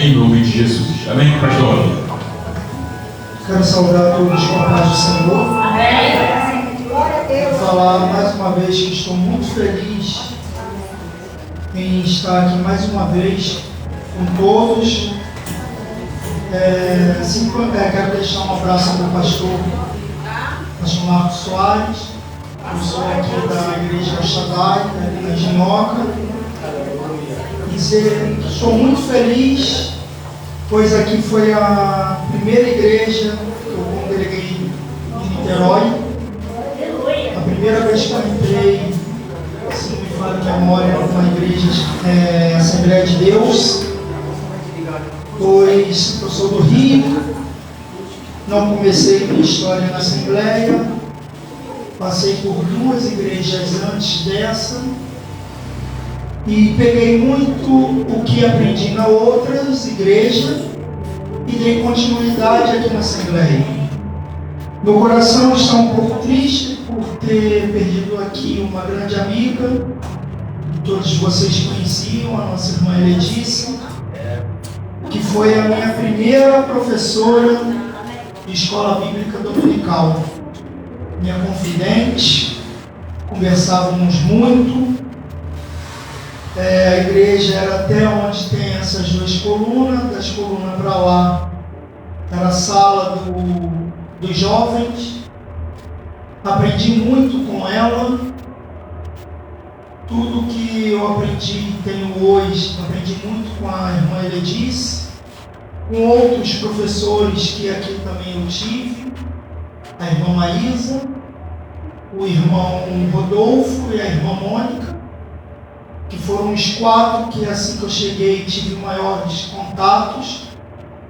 em nome de Jesus. Amém, pastor? Quero saudar a todos com a paz do Senhor. Vou falar mais uma vez que estou muito feliz em estar aqui mais uma vez com todos. Quero deixar um abraço para o pastor Marcos Soares. Eu sou aqui da Igreja Shaddai, na Ginoca. Dizer que estou muito feliz, pois aqui foi a primeira igreja que eu congreguei em Niterói. A primeira vez que eu entrei, se não me falha a memória, numa igreja Assembleia de Deus, pois eu sou do Rio, não comecei minha história na Assembleia, passei por 2 igrejas antes dessa, e peguei muito o que aprendi nas outras igrejas e dei continuidade aqui na Assembleia. Meu coração está um pouco triste por ter perdido aqui uma grande amiga, todos vocês conheciam, a nossa irmã Letícia, que foi a minha primeira professora de escola bíblica dominical. Minha confidente, conversávamos muito. A igreja era até onde tem essas 2 colunas, das colunas para lá era a sala dos jovens. Aprendi muito com ela, tudo que eu aprendi tenho hoje, aprendi muito com a irmã Letícia, com outros professores que aqui também eu tive, a irmã Maísa, o irmão Rodolfo e a irmã Mônica, que foram os 4 que assim que eu cheguei tive maiores contatos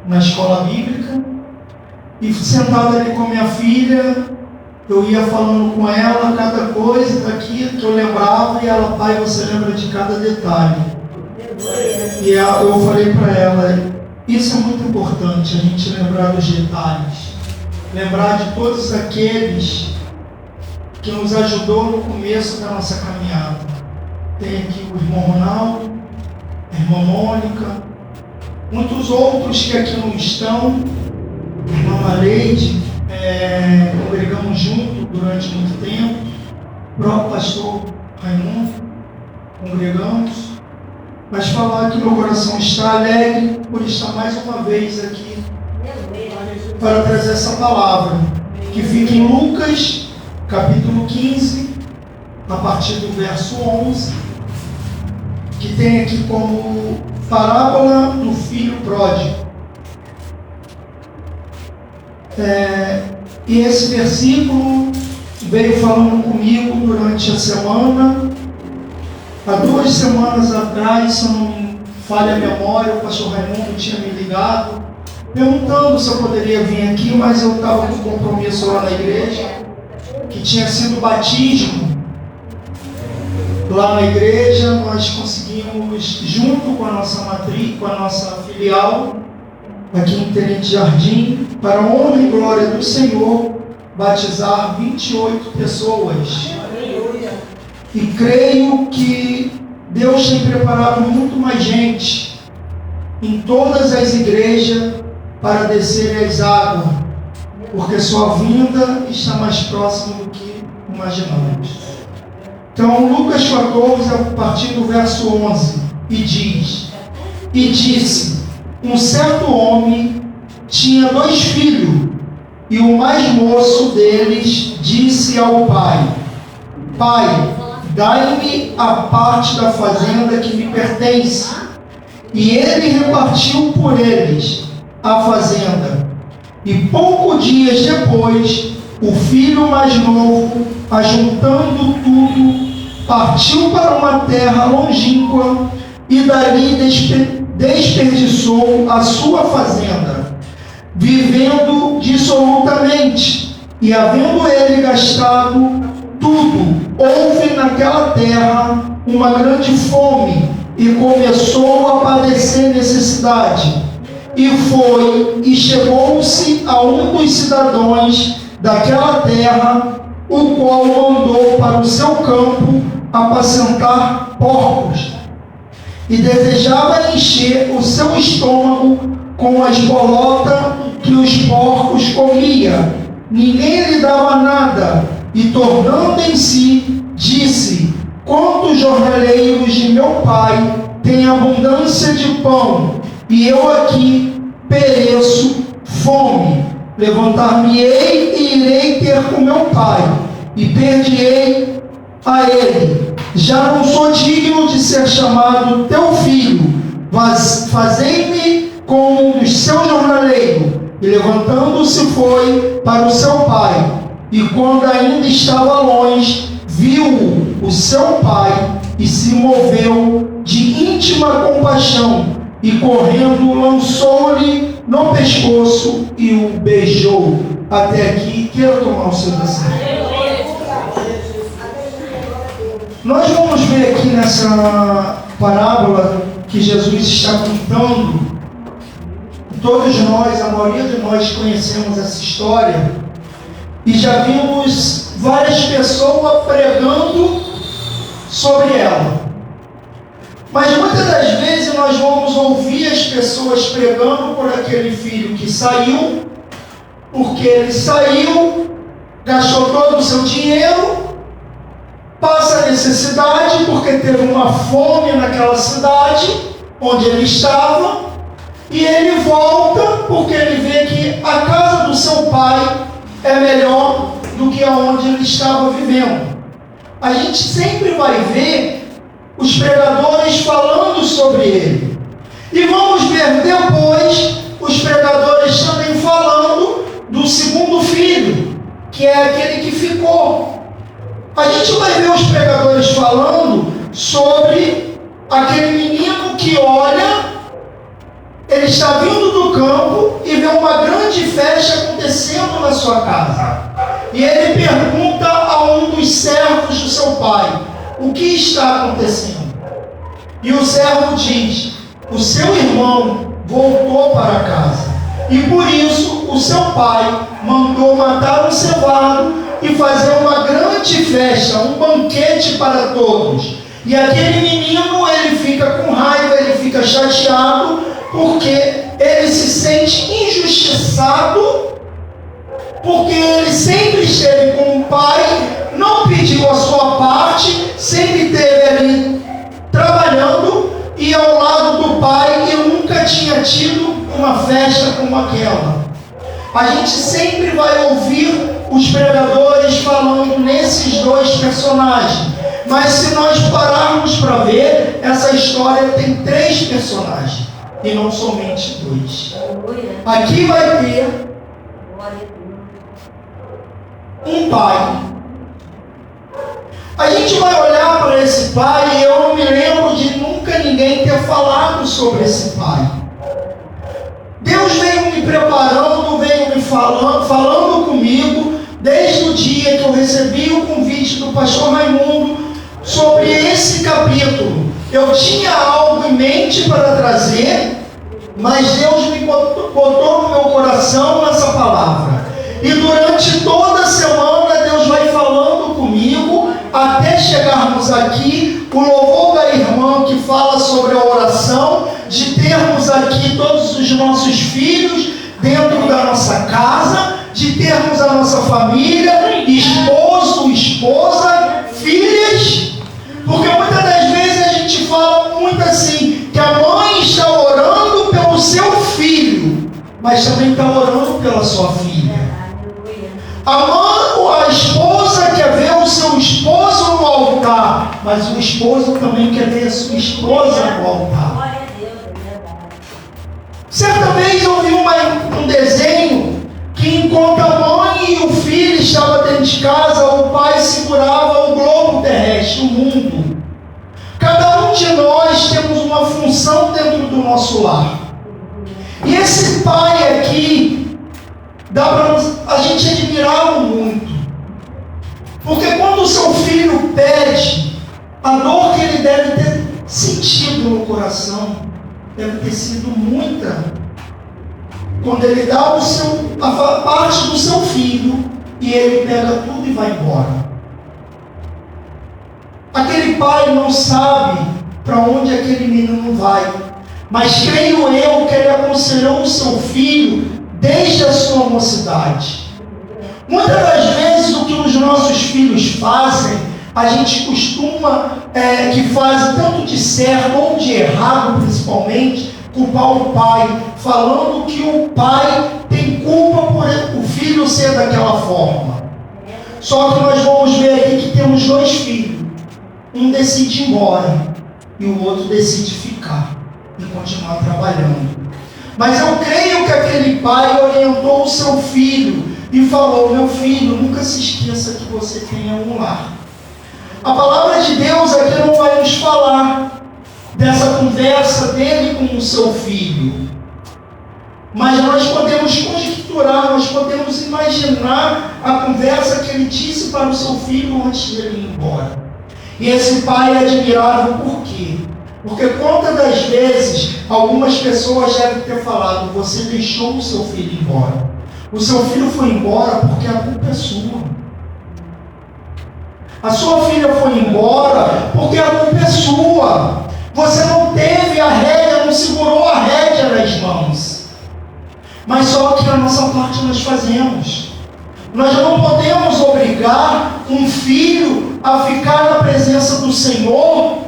na escola bíblica. E sentado ali com a minha filha, eu ia falando com ela cada coisa daqui que eu lembrava, e ela: pai, você lembra de cada detalhe. E eu falei para ela: isso é muito importante, a gente lembrar dos detalhes, lembrar de todos aqueles que nos ajudou no começo da nossa caminhada. Tem aqui o irmão Ronaldo, a irmã Mônica, muitos outros que aqui não estão, a irmã Mareide, congregamos junto durante muito tempo, o próprio pastor Raimundo, congregamos. Mas falar que meu coração está alegre por estar mais uma vez aqui para trazer essa palavra, que fica em Lucas, capítulo 15, a partir do verso 11, que tem aqui como parábola do filho pródigo. E esse versículo veio falando comigo durante a semana. Há 2 semanas atrás, se não me falha a memória, o pastor Raimundo tinha me ligado, perguntando se eu poderia vir aqui, mas eu estava com compromisso lá na igreja, que tinha sido batismo. Lá na igreja nós conseguimos, junto com a nossa matriz, com a nossa filial, aqui em Tenente Jardim, para a honra e glória do Senhor, batizar 28 pessoas. E creio que Deus tem preparado muito mais gente em todas as igrejas para descer as águas, porque sua vinda está mais próxima do que imaginamos. Então, Lucas 14, a partir do verso 11, e diz: e disse, um certo homem tinha 2 filhos, e o mais moço deles disse ao pai: pai, dai-me a parte da fazenda que me pertence. E ele repartiu por eles a fazenda. E poucos dias depois, o filho mais novo, ajuntando tudo, partiu para uma terra longínqua e dali desperdiçou a sua fazenda, vivendo dissolutamente. E havendo ele gastado tudo, houve naquela terra uma grande fome e começou a padecer necessidade. E foi e chegou-se a um dos cidadãos daquela terra, o qual mandou para o seu campo apacentar porcos. e desejava encher o seu estômago com as bolotas que os porcos comiam. Ninguém lhe dava nada, e tornando em si, disse: quantos jornaleiros de meu pai têm abundância de pão, e eu aqui pereço fome. Levantar-me-ei e irei ter com meu pai, e pedirei a ele: já não sou digno de ser chamado teu filho, mas fazei-me como um dos seus jornaleiros. E levantando-se foi para o seu pai, e quando ainda estava longe, viu o seu pai e se moveu de íntima compaixão, e correndo lançou-lhe no pescoço e o beijou. Até aqui, quero tomar o seu assento. Nós vamos ver aqui nessa parábola que Jesus está contando. Todos nós, a maioria de nós, conhecemos essa história e já vimos várias pessoas pregando sobre ela. Mas muitas das vezes nós vamos ouvir as pessoas pregando por aquele filho que saiu, porque ele saiu, gastou todo o seu dinheiro, passa necessidade porque teve uma fome naquela cidade onde ele estava, e ele volta porque ele vê que a casa do seu pai é melhor do que aonde ele estava vivendo. A gente sempre vai ver os pregadores falando sobre ele. E vamos ver depois os pregadores também falando do segundo filho, que é aquele que ficou. A gente vai ver os pregadores falando sobre aquele menino que olha, ele está vindo do campo e vê uma grande festa acontecendo na sua casa. E ele pergunta a um dos servos do seu pai: o que está acontecendo? E o servo diz: o seu irmão voltou para casa, e por isso o seu pai mandou matar um cevado e fazer uma grande festa, um banquete para todos. E aquele menino, ele fica com raiva, ele fica chateado, porque ele se sente injustiçado, porque ele sempre esteve com o pai, não pediu a sua parte, sempre esteve ali trabalhando e ao lado do pai, e nunca tinha tido uma festa como aquela. A gente sempre vai ouvir os pregadores falando nesses dois personagens, mas se nós pararmos para ver, essa história tem 3 personagens e não somente 2. Aqui vai ter um pai. A gente vai olhar para esse pai e eu não me lembro de nunca ninguém ter falado sobre esse pai. Deus veio me preparando, veio me falando comigo, desde o dia que eu recebi o convite do pastor Raimundo sobre esse capítulo. Eu tinha algo em mente para trazer, mas Deus me botou no meu coração essa palavra. E durante toda a semana Deus vai falando comigo, até chegarmos aqui, o louvor da irmã que fala sobre a oração, de termos aqui todos os nossos filhos dentro da nossa casa, de termos a nossa família, esposo, esposa, filhas, porque muitas das vezes a gente fala muito assim, que a mãe está orando pelo seu filho, mas também está orando pela sua filha. A mãe ou a esposa quer ver o seu esposo no altar, mas o esposo também quer ver a sua esposa no altar. Certa vez eu vi um desenho que, enquanto a mãe e o filho estavam dentro de casa, o pai segurava o globo terrestre, o mundo. Cada um de nós temos uma função dentro do nosso lar. E esse pai aqui, dá para a gente admirá-lo muito. Porque quando o seu filho pede, a dor que ele deve ter sentido no coração deve ter sido muita. Quando ele dá a parte do seu filho e ele pega tudo e vai embora. Aquele pai não sabe para onde aquele menino vai. Mas creio eu que ele aconselhou o seu filho desde a sua mocidade. Muitas das vezes o que os nossos filhos fazem, a gente costuma, que fazem tanto de certo ou de errado principalmente, culpar o pai, falando que o pai tem culpa por o filho ser daquela forma. Só que nós vamos ver aqui que temos dois filhos. Um decide ir embora e o outro decide ficar e continuar trabalhando. Mas eu creio que aquele pai orientou o seu filho e falou: meu filho, nunca se esqueça que você tem um lar. A palavra de Deus aqui não vai nos falar dessa conversa dele com o seu filho. Mas nós podemos conjecturar, nós podemos imaginar a conversa que ele disse para o seu filho antes de ele ir embora. E esse pai é admirável por quê? Porque quantas das vezes algumas pessoas devem ter falado: você deixou o seu filho ir embora. O seu filho foi embora porque a culpa é sua. A sua filha foi embora porque a culpa é sua. Você não teve a rédea, não segurou a rédea nas mãos. Mas só que a nossa parte nós fazemos. Nós não podemos obrigar um filho a ficar na presença do Senhor.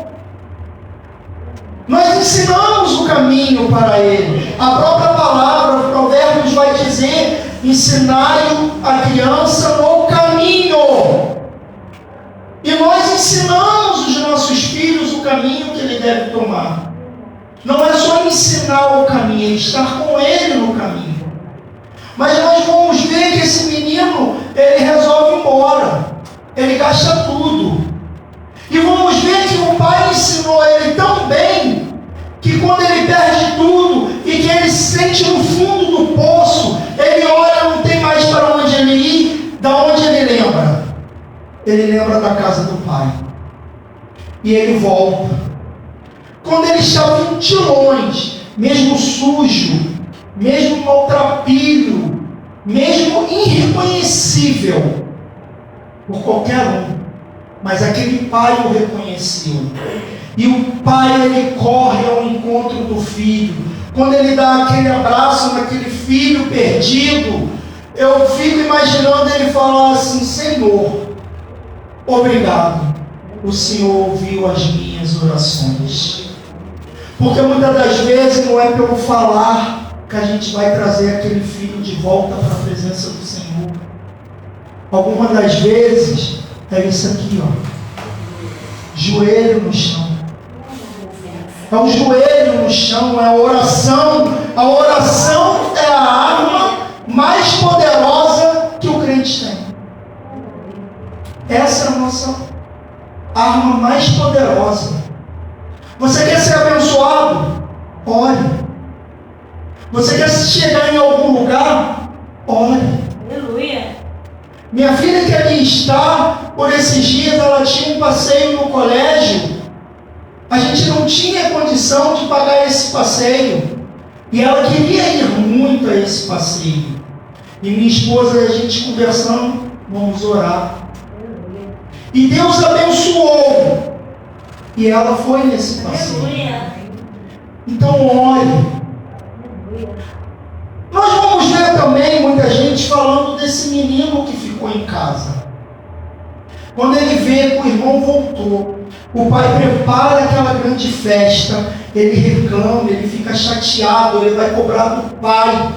Nós ensinamos o caminho para ele. A própria palavra, Provérbios vai dizer: ensinai a criança no caminho. E nós ensinamos os nossos filhos o caminho que ele deve tomar. Não é só ensinar o caminho, é estar com ele no caminho. Mas nós vamos ver que esse menino, ele resolve ir embora. Ele gasta tudo. E vamos ver que o pai ensinou ele tão bem, que quando ele perde tudo e que ele se sente no fundo do poço, ele olha, não tem mais para onde ele ir. Da onde ele lembra? Ele lembra da casa do pai. E ele volta. Quando ele estava em tilões, mesmo sujo, mesmo maltrapilho, mesmo irreconhecível por qualquer um, mas aquele pai o reconheceu. E o pai, ele corre ao encontro do filho. Quando ele dá aquele abraço naquele filho perdido, eu fico imaginando ele falar assim: Senhor, obrigado, o Senhor ouviu as minhas orações. Porque muitas das vezes não é pelo falar que a gente vai trazer aquele filho de volta para a presença do Senhor. Algumas das vezes é isso aqui, ó, joelho no chão. É o joelho no chão, é a oração. A oração é a arma mais poderosa que o crente tem. Essa é a nossa arma mais poderosa. Você quer ser abençoado? Ore. Você quer chegar em algum lugar? Ore. Aleluia. Minha filha que ali está, por esses dias, ela tinha um passeio no colégio. A gente não tinha condição de pagar esse passeio. E ela queria ir muito a esse passeio. E minha esposa e a gente conversando: vamos orar. E Deus abençoou. E ela foi nesse passeio. Aleluia. Então ore. Nós vamos ver também muita gente falando desse menino que ficou em casa. Quando ele vê que o irmão voltou, o pai prepara aquela grande festa, ele reclama, ele fica chateado, ele vai cobrar do pai.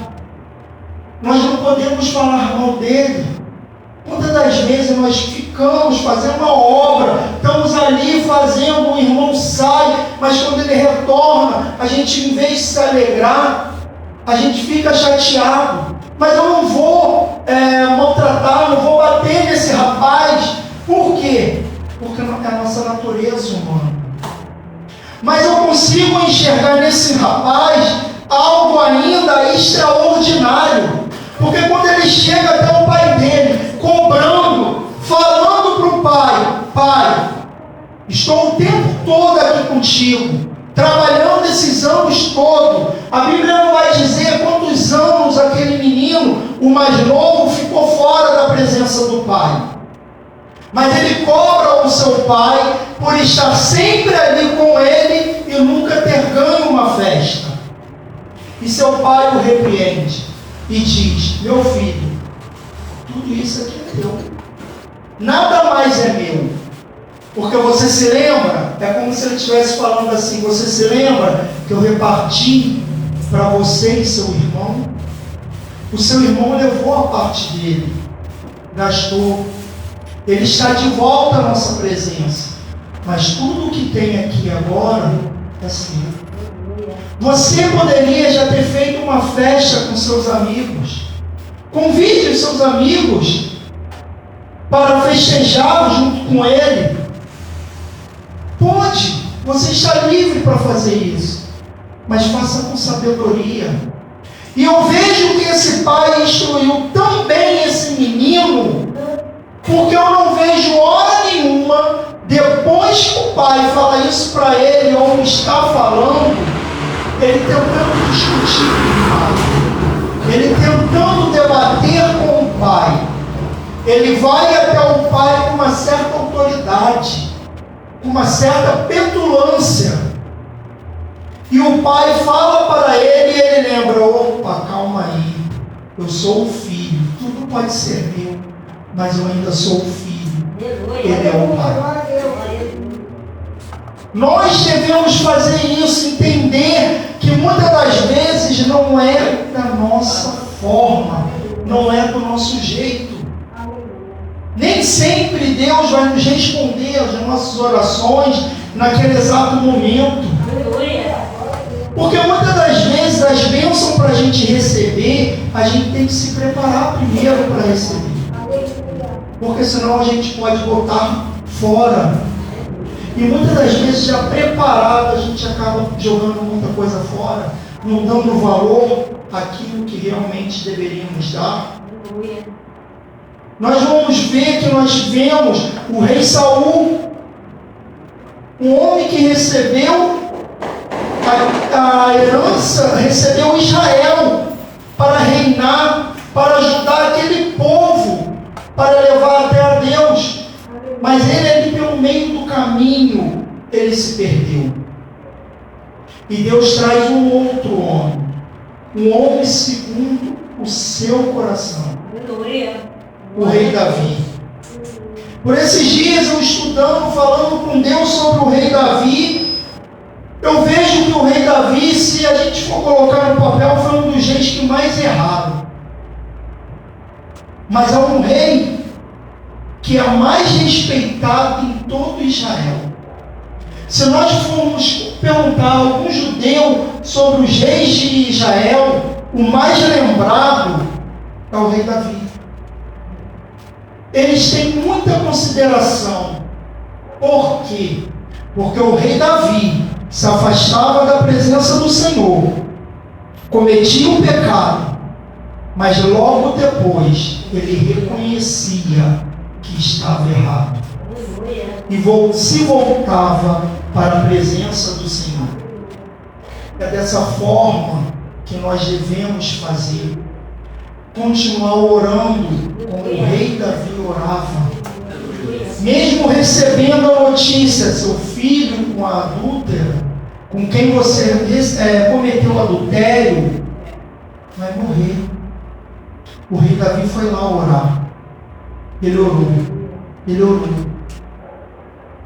Nós não podemos falar mal dele. Muitas das vezes nós ficamos fazendo uma obra, estamos ali fazendo, o irmão sai, mas quando ele retorna, a gente, em vez de se alegrar, a gente fica chateado. Mas eu não vou maltratar, não vou bater nesse rapaz. Por quê? Porque é a nossa natureza humana. Mas eu consigo enxergar nesse rapaz algo ainda extraordinário. Porque quando ele chega até o pai dele, cobrando, falando para o pai: pai, estou o tempo todo aqui contigo, trabalhando esses anos todos. A Bíblia não vai dizer quantos anos aquele menino, o mais novo, ficou fora da presença do pai. Mas ele cobra o seu pai por estar sempre ali com ele e nunca ter ganho uma festa. E seu pai o repreende e diz: meu filho, tudo isso aqui é teu, nada mais é meu. Porque você se lembra, é como se ele estivesse falando assim: você se lembra que eu reparti para você e seu irmão? O seu irmão levou a parte dele, gastou. Ele está de volta à nossa presença. Mas tudo o que tem aqui agora é seu. Você poderia já ter feito uma festa com seus amigos. Convide os seus amigos para festejar junto com ele. Pode, você está livre para fazer isso. Mas faça com sabedoria. E eu vejo que esse pai instruiu tão bem esse menino, porque eu não vejo hora nenhuma, depois que o pai fala isso para ele, ou está falando, ele tentando discutir com o pai, ele tentando debater com o pai. Ele vai até o pai com uma certa autoridade, com uma certa petulância. E o pai fala para ele e ele lembra: opa, calma aí, eu sou o filho, tudo pode ser meu, mas eu ainda sou o filho. Ele é o pai. Nós devemos fazer isso, entender que muitas das vezes não é da nossa forma, não é do nosso jeito. Nem sempre Deus vai nos responder às nossas orações naquele exato momento. Porque muitas das vezes as bênçãos para a gente receber, a gente tem que se preparar primeiro para receber. Porque senão a gente pode botar fora. E muitas das vezes já preparado, a gente acaba jogando muita coisa fora, não dando valor àquilo que realmente deveríamos dar. Nós vamos ver que nós vemos o rei Saul, um homem que recebeu a herança, recebeu Israel para reinar, para ajudar aquele povo, para levar até a Deus. Mas ele ali pelo meio do caminho, ele se perdeu. E Deus traz um outro homem, um homem segundo o seu coração, o rei Davi. Por esses dias eu estudando, falando com Deus sobre o rei Davi, eu vejo que o rei Davi, se a gente for colocar no papel, foi um dos reis que mais erraram. Mas é um rei que é mais respeitado em todo Israel. Se nós formos perguntar a algum judeu sobre os reis de Israel, o mais lembrado é o rei Davi. Eles têm muita consideração. Por quê? Porque o rei Davi se afastava da presença do Senhor, cometia um pecado, mas logo depois ele reconhecia que estava errado e se voltava para a presença do Senhor. É dessa forma que nós devemos fazer, continuar orando como o rei Davi orava, mesmo recebendo a notícia: seu filho com a adúltera, com quem você cometeu adultério, vai morrer. O rei Davi foi lá orar. Ele orou,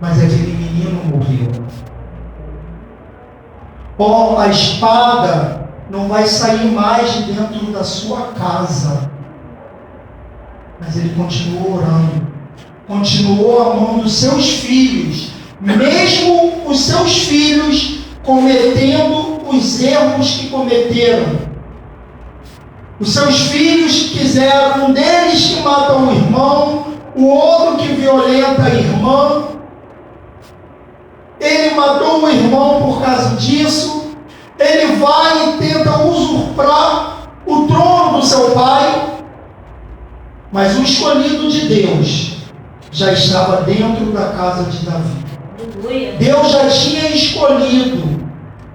mas aquele menino morreu. A espada não vai sair mais de dentro da sua casa, mas ele continuou orando, continuou amando os seus filhos, mesmo os seus filhos cometendo os erros que cometeram. Os seus filhos quiseram, um deles que mata o irmão, o outro que violenta a irmã. Ele matou o irmão por causa disso. Ele vai e tenta usurpar o trono do seu pai. Mas o escolhido de Deus já estava dentro da casa de Davi. Deus já tinha escolhido,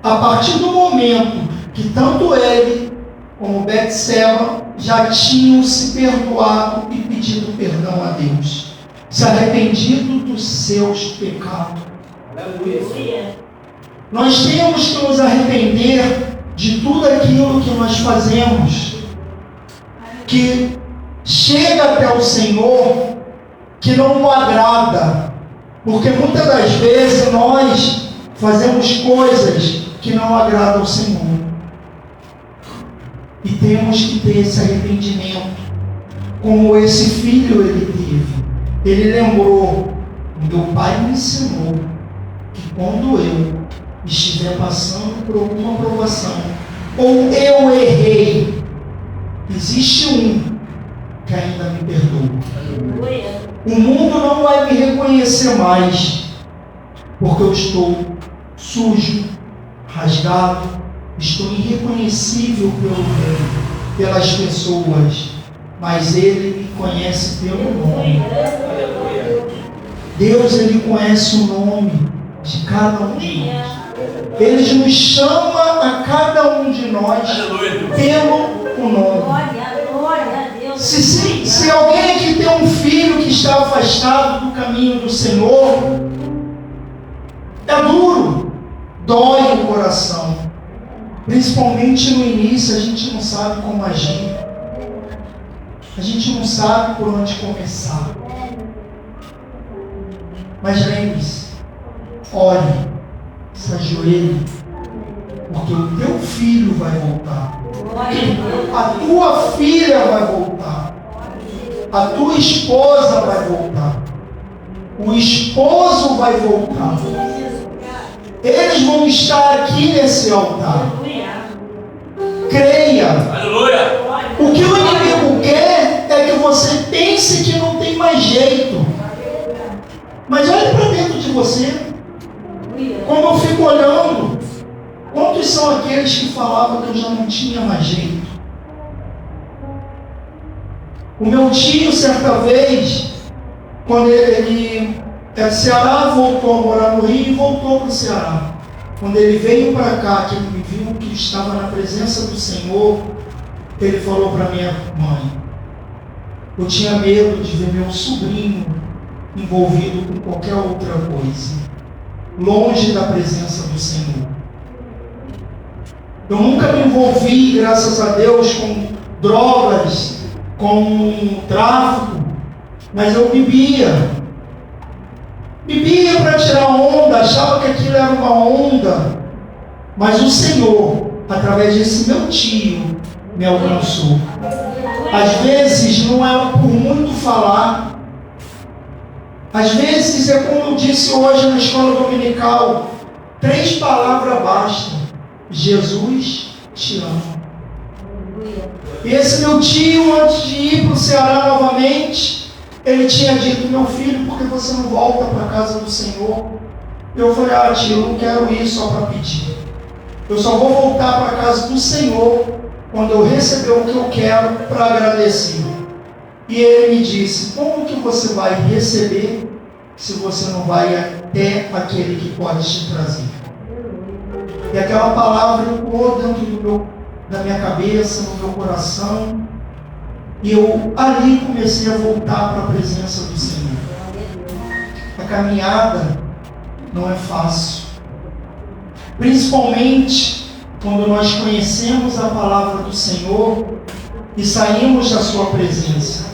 a partir do momento que tanto ele como Betseba já tinham se perdoado e pedido perdão a Deus. se arrependido dos seus pecados. Aleluia. Nós temos que nos arrepender de tudo aquilo que nós fazemos, que chega até o Senhor, que não o agrada, porque muitas das vezes nós fazemos coisas que não agradam ao Senhor, e temos que ter esse arrependimento, como esse filho ele teve. Ele lembrou: meu pai me ensinou que quando eu estiver passando por alguma provação, ou eu errei, existe um que ainda me perdoa. O mundo não vai me reconhecer mais, porque eu estou sujo, rasgado, estou irreconhecível pelo mundo, pelas pessoas, mas Ele me conhece pelo nome. Deus, Ele conhece o nome de cada um de nós. Ele nos chama a cada um de nós pelo nome. Se alguém aqui tem um filho que está afastado do caminho do Senhor, é duro, dói o coração. Principalmente no início, a gente não sabe como agir. A gente não sabe por onde começar. Mas lembre-se, ore, se ajoelhe, porque o teu filho vai voltar. A tua filha vai voltar. A tua esposa vai voltar. O esposo vai voltar. Eles vão estar aqui nesse altar. Creia. O que o inimigo quer é que você pense que não tem mais jeito. Mas olhe para dentro de você. Quando eu fico olhando, quantos são aqueles que falavam que eu já não tinha mais jeito? O meu tio, certa vez, quando ele é do Ceará, voltou a morar no Rio e voltou para o Ceará. Quando ele veio para cá, que ele me viu que estava na presença do Senhor, ele falou para minha mãe: eu tinha medo de ver meu sobrinho envolvido com qualquer outra coisa, longe da presença do Senhor. Eu nunca me envolvi, graças a Deus, com drogas, com tráfico, mas eu bebia para tirar onda, achava que aquilo era uma onda, mas o Senhor, através desse meu tio, me alcançou. Às vezes não é por muito falar, às vezes é como eu disse hoje na escola dominical, 3 palavras bastam: Jesus te ama. E esse meu tio, antes de ir para o Ceará novamente, ele tinha dito: meu filho, por que você não volta para a casa do Senhor? Eu falei: ah, tio, eu não quero ir só para pedir. Eu só vou voltar para a casa do Senhor quando eu receber o que eu quero para agradecer. E ele me disse: como que você vai receber se você não vai até aquele que pode te trazer? E aquela palavra ecoou dentro da minha cabeça, no meu coração, e eu ali comecei a voltar para a presença do Senhor. A caminhada não é fácil, principalmente quando nós conhecemos a palavra do Senhor e saímos da sua presença,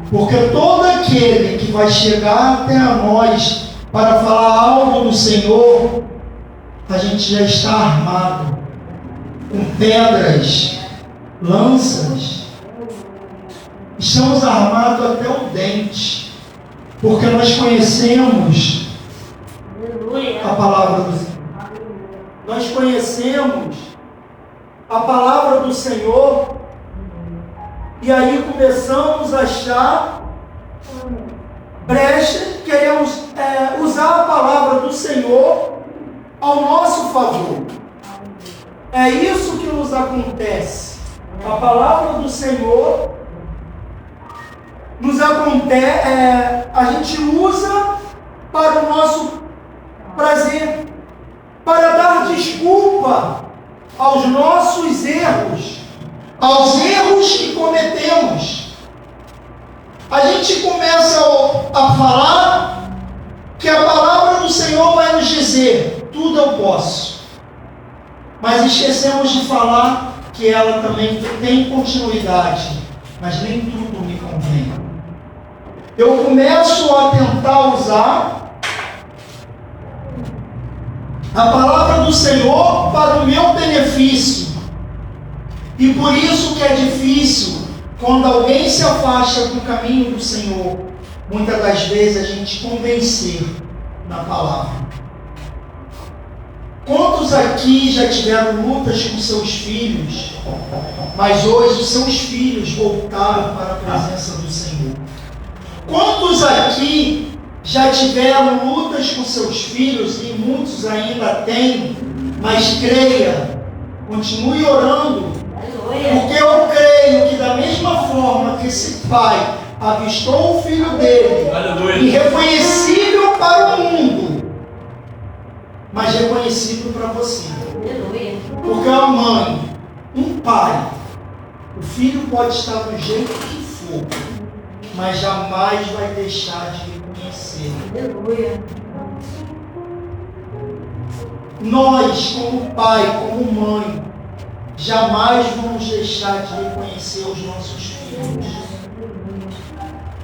porque todo aquele que vai chegar até a nós para falar algo do Senhor, a gente já está armado com pedras, lanças, estamos armados até o dente, porque nós conhecemos a palavra do Senhor. Nós conhecemos a palavra do Senhor, e aí começamos a achar brecha, queremos usar a palavra do Senhor ao nosso favor. É isso que nos acontece. A palavra do Senhor nos acontece, a gente usa para o nosso prazer, para dar desculpa aos nossos erros, aos erros que cometemos. A gente começa a falar que a palavra do Senhor vai nos dizer: tudo eu posso. Mas esquecemos de falar que ela também tem continuidade, mas nem tudo me convém. Eu começo a tentar usar a palavra do Senhor para o meu benefício. E por isso que é difícil, quando alguém se afasta do caminho do Senhor, muitas das vezes a gente convencer na palavra. Quantos aqui já tiveram lutas com seus filhos, mas hoje os seus filhos voltaram para a presença do Senhor? Quantos aqui já tiveram lutas com seus filhos, e muitos ainda têm, mas creia, continue orando, porque eu creio que da mesma forma que esse pai avistou o filho dele, irreconhecível para o mundo, mas reconhecível para você. Porque a mãe, um pai, o filho pode estar do jeito que for, mas jamais vai deixar de reconhecer. Nós, como pai, como mãe, jamais vamos deixar de reconhecer os nossos filhos.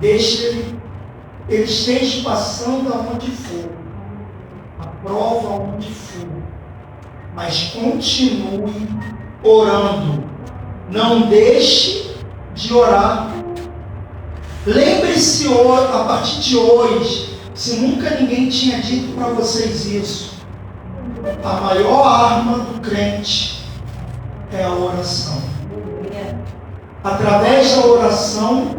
Deixe eles estejam passando aonde for, a prova onde for, mas continue orando. Não deixe de orar. Lembre-se a partir de hoje, se nunca ninguém tinha dito para vocês isso, a maior arma do crente é a oração. Através da oração,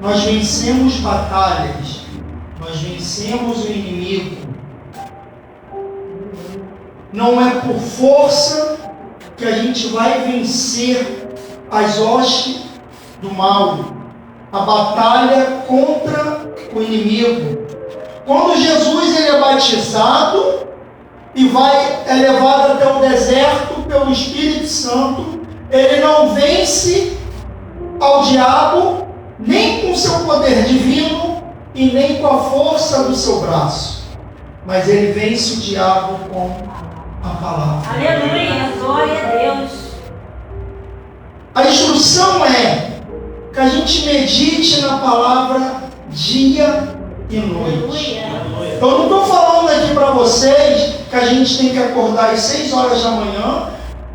nós vencemos batalhas, nós vencemos o inimigo. Não é por força que a gente vai vencer as hostes do mal, a batalha contra o inimigo. Quando Jesus ele é batizado e é levado até o deserto pelo Espírito Santo, ele não vence ao diabo nem com seu poder divino e nem com a força do seu braço, mas ele vence o diabo com a palavra. Aleluia, glória a Deus. A instrução é que a gente medite na palavra dia e noite. Eu não estou falando aqui para vocês que a gente tem que acordar às 6 horas da manhã,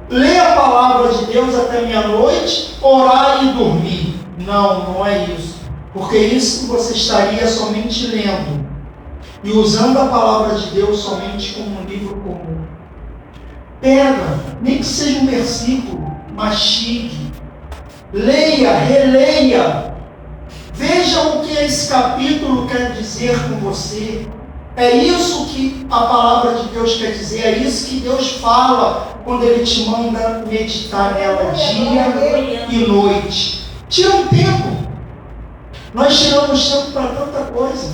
ler a palavra de Deus até meia-noite, orar e dormir. Não, não é isso. Porque isso você estaria somente lendo e usando a palavra de Deus somente como um livro comum. Pega, nem que seja um versículo, mastigue, leia, releia, veja o que esse capítulo quer dizer com você. É isso que a palavra de Deus quer dizer, é isso que Deus fala quando Ele te manda meditar nela dia e noite. Tira um tempo. Nós tiramos tempo para tanta coisa.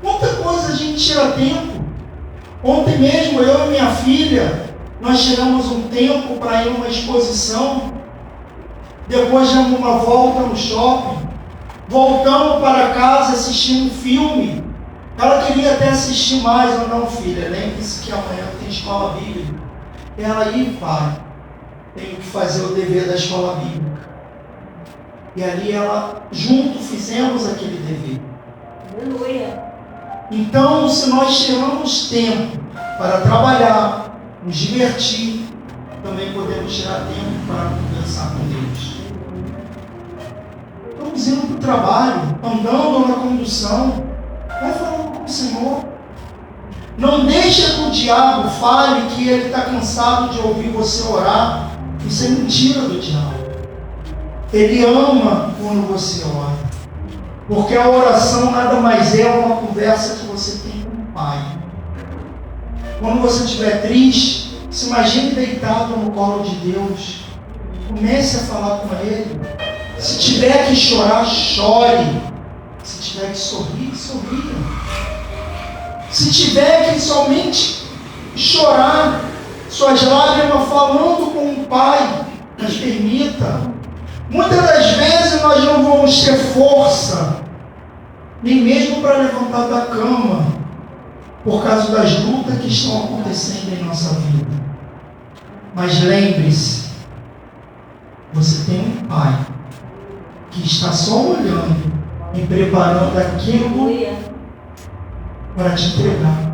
Quanta coisa a gente tira tempo. Ontem mesmo, eu e minha filha, nós tiramos um tempo para ir numa exposição. Depois demos uma volta no shopping. Voltamos para casa assistindo um filme. Ela queria até assistir mais, ou não, filha, lembre-se que amanhã tem escola bíblica. Ela, pai, tenho que fazer o dever da escola bíblica. E ali junto fizemos aquele dever. Aleluia. Então, se nós tiramos tempo para trabalhar, nos divertir, também podemos tirar tempo para conversar com Deus. Estamos indo para o trabalho, andando na condução, vai falando com o Senhor. Não deixa que o diabo fale que ele está cansado de ouvir você orar. Isso é mentira do diabo. Ele ama quando você ora. Porque a oração nada mais é uma conversa que você tem com o Pai. Quando você estiver triste, se imagine deitado no colo de Deus. Comece a falar com Ele. Se tiver que chorar, chore. Se tiver que sorrir, sorria. Se tiver que somente chorar, suas lágrimas falando com o Pai, mas permita. Muitas das vezes nós não vamos ter força, nem mesmo para levantar da cama, por causa das lutas que estão acontecendo em nossa vida. Mas lembre-se, você tem um Pai que está só olhando e preparando aquilo para te entregar.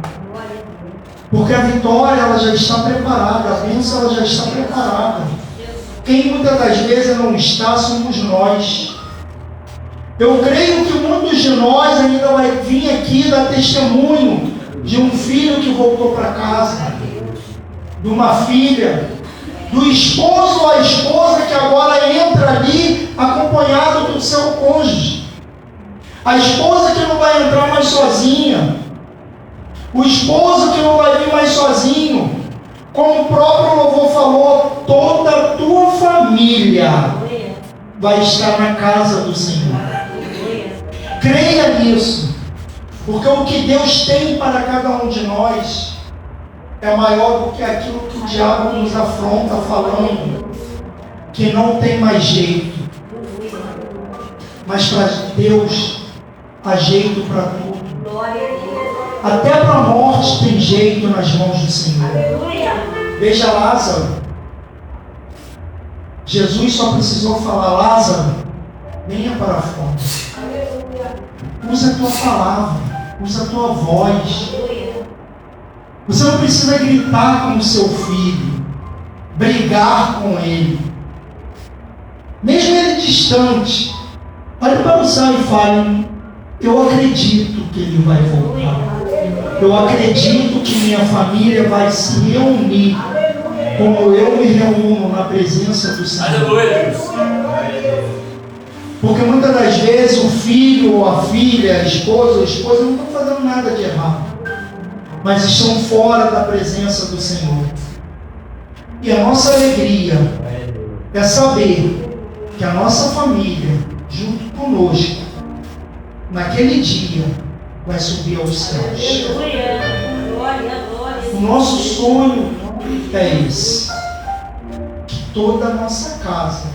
Porque a vitória ela já está preparada, a bênção ela já está preparada. Quem muitas das vezes não está somos nós. Eu creio que muitos de nós ainda vai vir aqui dar testemunho de um filho que voltou para casa, de uma filha, do esposo ou a esposa que agora entra ali acompanhado do seu cônjuge, a esposa que não vai entrar mais sozinha, o esposo que não vai vir mais sozinho, como o próprio louvor falou, toda a tua família vai estar na casa do Senhor. Creia nisso, porque o que Deus tem para cada um de nós é maior do que aquilo que o diabo nos afronta falando que não tem mais jeito. Mas para Deus há jeito para tudo. Até para a morte tem jeito nas mãos do Senhor. Veja Lázaro. Jesus só precisou falar: Lázaro, venha para fora. Usa a tua palavra, usa a tua voz. Você não precisa gritar com o seu filho, brigar com ele. Mesmo ele distante, olhe para o céu e fale: eu acredito que ele vai voltar. Eu acredito que minha família vai se reunir como eu me reúno na presença do Senhor. Porque muitas das vezes o filho ou a filha, a esposa ou a esposa não estão fazendo nada de errado, mas estão fora da presença do Senhor. E a nossa alegria é saber que a nossa família, junto conosco, naquele dia, vai subir aos céus. O nosso sonho é esse: que toda a nossa casa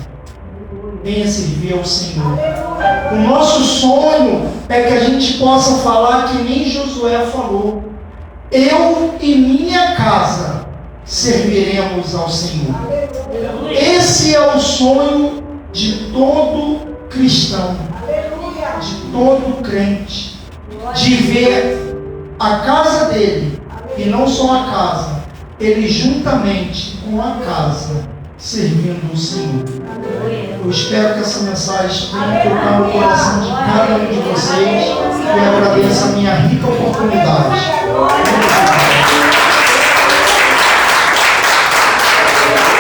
venha servir ao Senhor. O nosso sonho é que a gente possa falar que nem Josué falou: eu e minha casa serviremos ao Senhor. Esse é o sonho de todo cristão, de todo crente, de ver a casa dele, e não só a casa, ele juntamente com a casa servindo o Senhor. Eu espero que essa mensagem tenha tocado o coração de cada um de vocês, e agradeço a minha rica oportunidade.